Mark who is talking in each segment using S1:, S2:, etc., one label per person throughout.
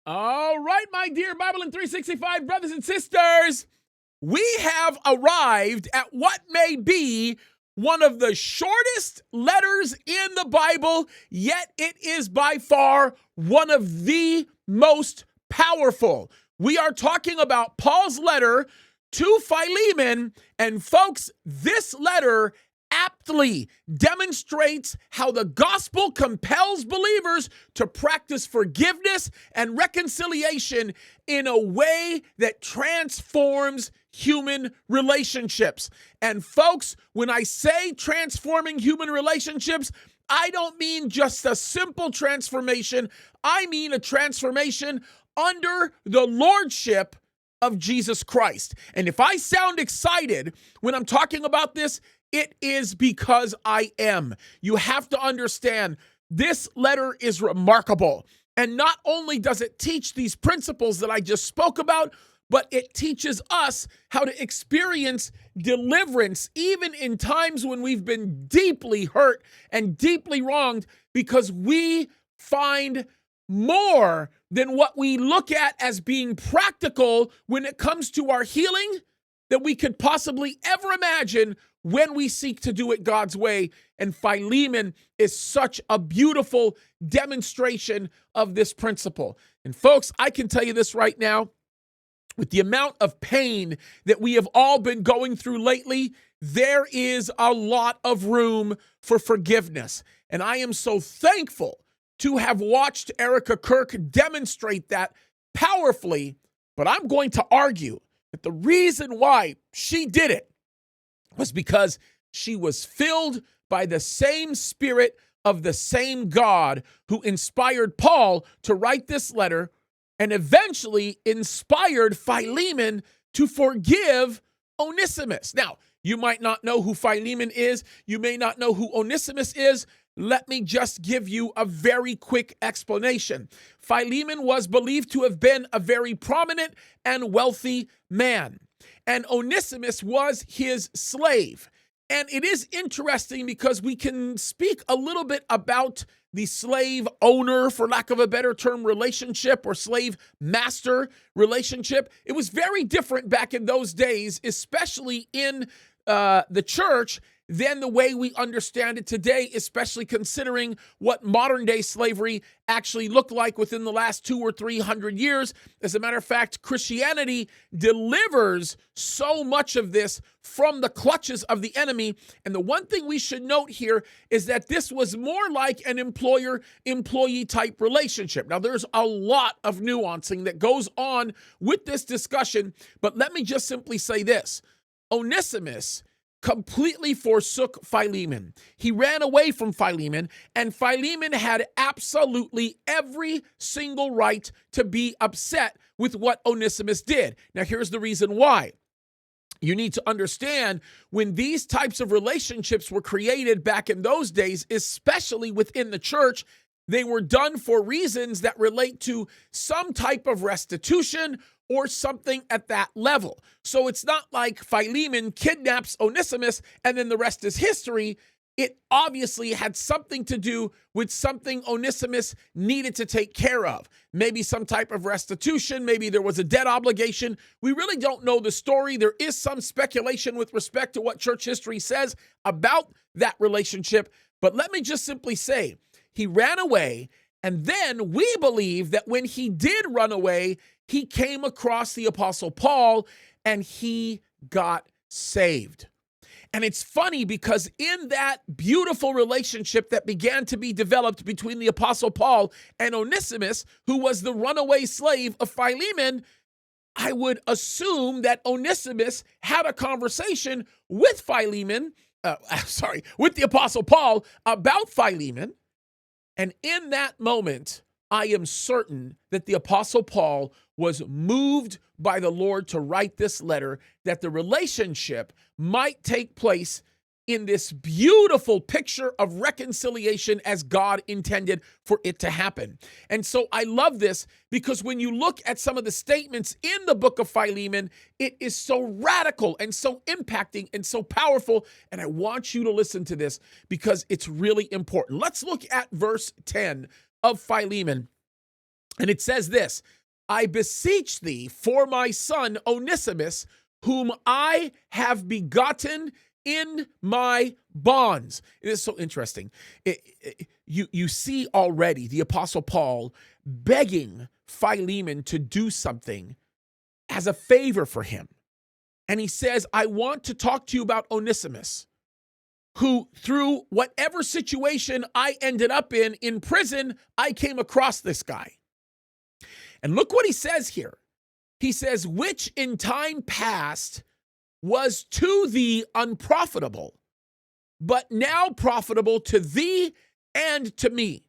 S1: All right, my dear BIBLEin365 brothers and sisters, we have arrived at what may be one of the shortest letters in the Bible, yet it is by far one of the most powerful. We are talking about Paul's letter to Philemon, and folks, this letter aptly demonstrates how the gospel compels believers to practice forgiveness and reconciliation in a way that transforms human relationships. And folks, when I say transforming human relationships, I don't mean just a simple transformation. I mean a transformation under the lordship of Jesus Christ. And if I sound excited when I'm talking about this, it is because I am. You have to understand, this letter is remarkable. And not only does it teach these principles that I just spoke about, but it teaches us how to experience deliverance even in times when we've been deeply hurt and deeply wronged, because we find more than what we look at as being practical when it comes to our healing that we could possibly ever imagine when we seek to do it God's way. And Philemon is such a beautiful demonstration of this principle. And folks, I can tell you this right now, with the amount of pain that we have all been going through lately, there is a lot of room for forgiveness. And I am so thankful to have watched Erica Kirk demonstrate that powerfully. But I'm going to argue that the reason why she did it was because she was filled by the same Spirit of the same God who inspired Paul to write this letter and eventually inspired Philemon to forgive Onesimus. Now, you might not know who Philemon is. You may not know who Onesimus is. Let me just give you a very quick explanation. Philemon was believed to have been a very prominent and wealthy man, and Onesimus was his slave. And it is interesting because we can speak a little bit about the slave owner, for lack of a better term, relationship, or slave master relationship. It was very different back in those days, especially in the church, than the way we understand it today, especially considering what modern day slavery actually looked like within the last 200 or 300 years. As a matter of fact, Christianity delivers so much of this from the clutches of the enemy. And the one thing we should note here is that this was more like an employer-employee type relationship. Now, there's a lot of nuancing that goes on with this discussion, but let me just simply say this. Onesimus completely forsook Philemon. He ran away from Philemon, and Philemon had absolutely every single right to be upset with what Onesimus did. Now, here's the reason why. You need to understand, when these types of relationships were created back in those days, especially within the church, they were done for reasons that relate to some type of restitution or something at that level. So it's not like Philemon kidnaps Onesimus and then the rest is history. It obviously had something to do with something Onesimus needed to take care of. Maybe some type of restitution. Maybe there was a debt obligation. We really don't know the story. There is some speculation with respect to what church history says about that relationship. But let me just simply say, he ran away, and then we believe that when he did run away, he came across the Apostle Paul and he got saved. And it's funny because in that beautiful relationship that began to be developed between the Apostle Paul and Onesimus, who was the runaway slave of Philemon, I would assume that Onesimus had a conversation with with the Apostle Paul about Philemon. And in that moment, I am certain that the Apostle Paul was moved by the Lord to write this letter, that the relationship might take place in this beautiful picture of reconciliation as God intended for it to happen. And so I love this because when you look at some of the statements in the book of Philemon, it is so radical and so impacting and so powerful. And I want you to listen to this because it's really important. Let's look at verse 10 of Philemon. And it says this, I beseech thee for my son Onesimus, whom I have begotten in my bonds. It is so interesting. You see already the Apostle Paul begging Philemon to do something as a favor for him. And he says, I want to talk to you about Onesimus, who through whatever situation I ended up in prison, I came across this guy. And look what he says here. He says, which in time past was to thee unprofitable, but now profitable to thee and to me,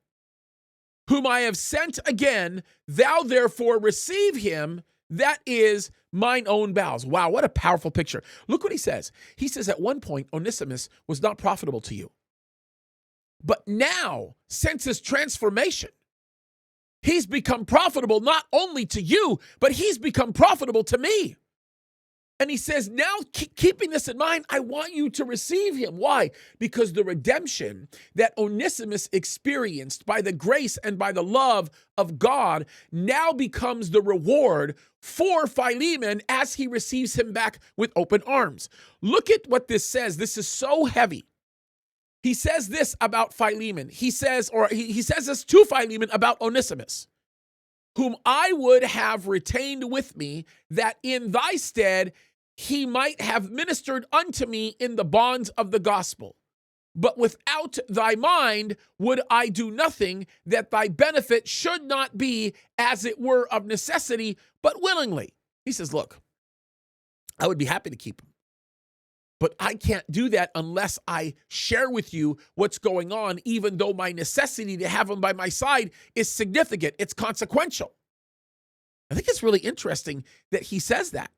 S1: whom I have sent again. Thou therefore receive him, that is mine own bowels. Wow, what a powerful picture. Look what he says. He says at one point, Onesimus was not profitable to you. But now, since his transformation, he's become profitable not only to you, but he's become profitable to me. And he says, now keeping this in mind, I want you to receive him. Why? Because the redemption that Onesimus experienced by the grace and by the love of God now becomes the reward for Philemon as he receives him back with open arms. Look at what this says. This is so heavy. He says this about Philemon. He says this to Philemon about Onesimus, whom I would have retained with me, that in thy stead he might have ministered unto me in the bonds of the gospel. But without thy mind would I do nothing, that thy benefit should not be as it were of necessity, but willingly. He says, look, I would be happy to keep him, but I can't do that unless I share with you what's going on, even though my necessity to have him by my side is significant. It's consequential. I think it's really interesting that he says that.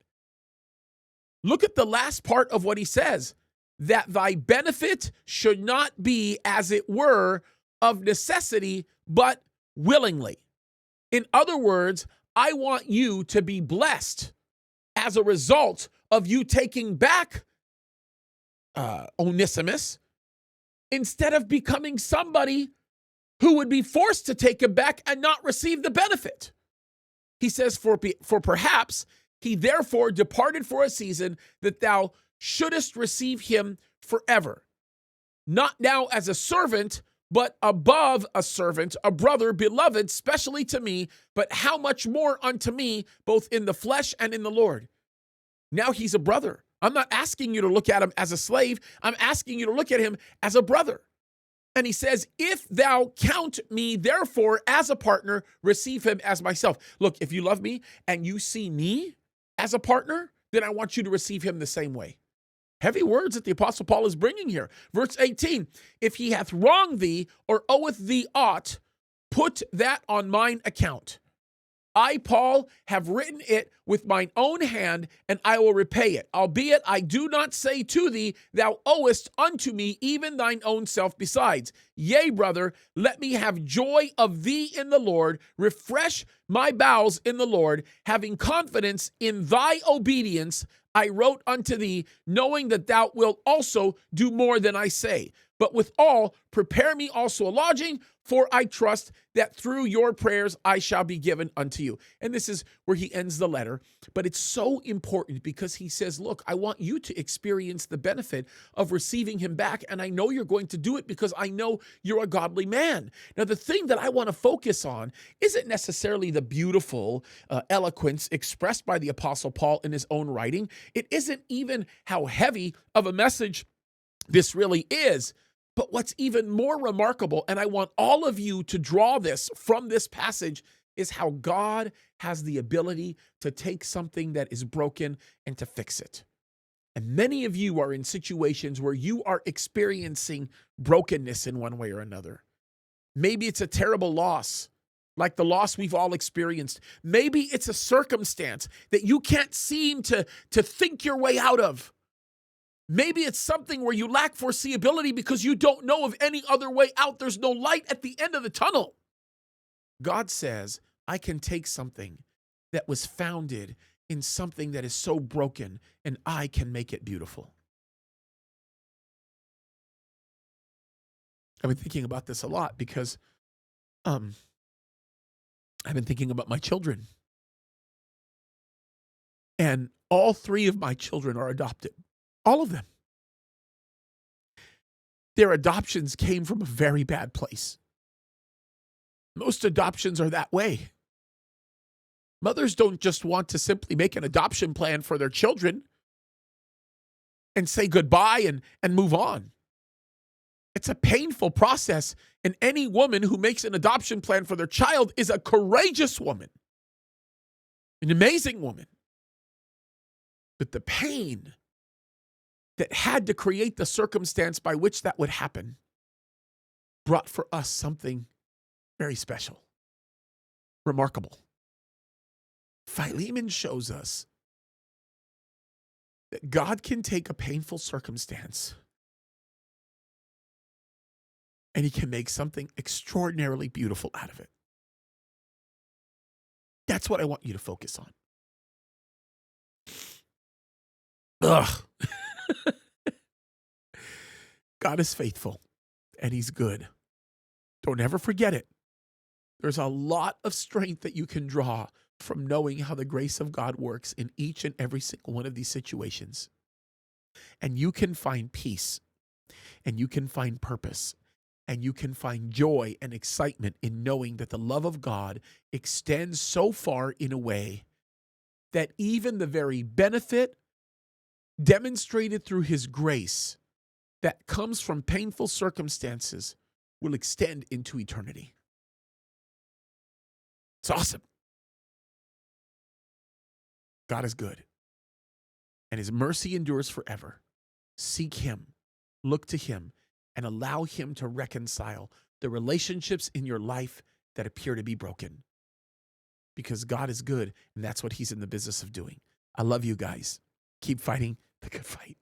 S1: Look at the last part of what he says, that thy benefit should not be, as it were, of necessity, but willingly. In other words, I want you to be blessed as a result of you taking back Onesimus, instead of becoming somebody who would be forced to take him back and not receive the benefit. He says, for perhaps he therefore departed for a season, that thou shouldest receive him forever, not now as a servant, but above a servant, a brother, beloved, specially to me, but how much more unto me, both in the flesh and in the Lord. Now he's a brother. I'm not asking you to look at him as a slave. I'm asking you to look at him as a brother. And he says, if thou count me therefore as a partner, receive him as myself. Look, if you love me and you see me as a partner, then I want you to receive him the same way. Heavy words that the Apostle Paul is bringing here. Verse 18, if he hath wronged thee or oweth thee aught, put that on mine account. I, Paul, have written it with mine own hand, and I will repay it. Albeit I do not say to thee, thou owest unto me even thine own self besides. Yea, brother, let me have joy of thee in the Lord. Refresh my bowels in the Lord. Having confidence in thy obedience, I wrote unto thee, knowing that thou wilt also do more than I say. But withal, prepare me also a lodging, for I trust that through your prayers I shall be given unto you. And this is where he ends the letter. But it's so important because he says, look, I want you to experience the benefit of receiving him back. And I know you're going to do it because I know you're a godly man. Now, the thing that I want to focus on isn't necessarily the beautiful eloquence expressed by the Apostle Paul in his own writing. It isn't even how heavy of a message this really is. But what's even more remarkable, and I want all of you to draw this from this passage, is how God has the ability to take something that is broken and to fix it. And many of you are in situations where you are experiencing brokenness in one way or another. Maybe it's a terrible loss, like the loss we've all experienced. Maybe it's a circumstance that you can't seem to think your way out of. Maybe it's something where you lack foreseeability because you don't know of any other way out. There's no light at the end of the tunnel. God says, I can take something that was founded in something that is so broken, and I can make it beautiful. I've been thinking about this a lot because I've been thinking about my children. And all 3 of my children are adopted. All of them. Their adoptions came from a very bad place. Most adoptions are that way. Mothers don't just want to simply make an adoption plan for their children and say goodbye and move on. It's a painful process, and any woman who makes an adoption plan for their child is a courageous woman, an amazing woman. But the pain that had to create the circumstance by which that would happen brought for us something very special, remarkable. Philemon shows us that God can take a painful circumstance and he can make something extraordinarily beautiful out of it. That's what I want you to focus on. Ugh. God is faithful and he's good. Don't ever forget it. There's a lot of strength that you can draw from knowing how the grace of God works in each and every single one of these situations. And you can find peace, and you can find purpose, and you can find joy and excitement in knowing that the love of God extends so far in a way that even the very benefit demonstrated through his grace that comes from painful circumstances will extend into eternity. It's awesome. God is good, and his mercy endures forever. Seek him, look to him, and allow him to reconcile the relationships in your life that appear to be broken. Because God is good, and that's what he's in the business of doing. I love you guys. Keep fighting the good fight.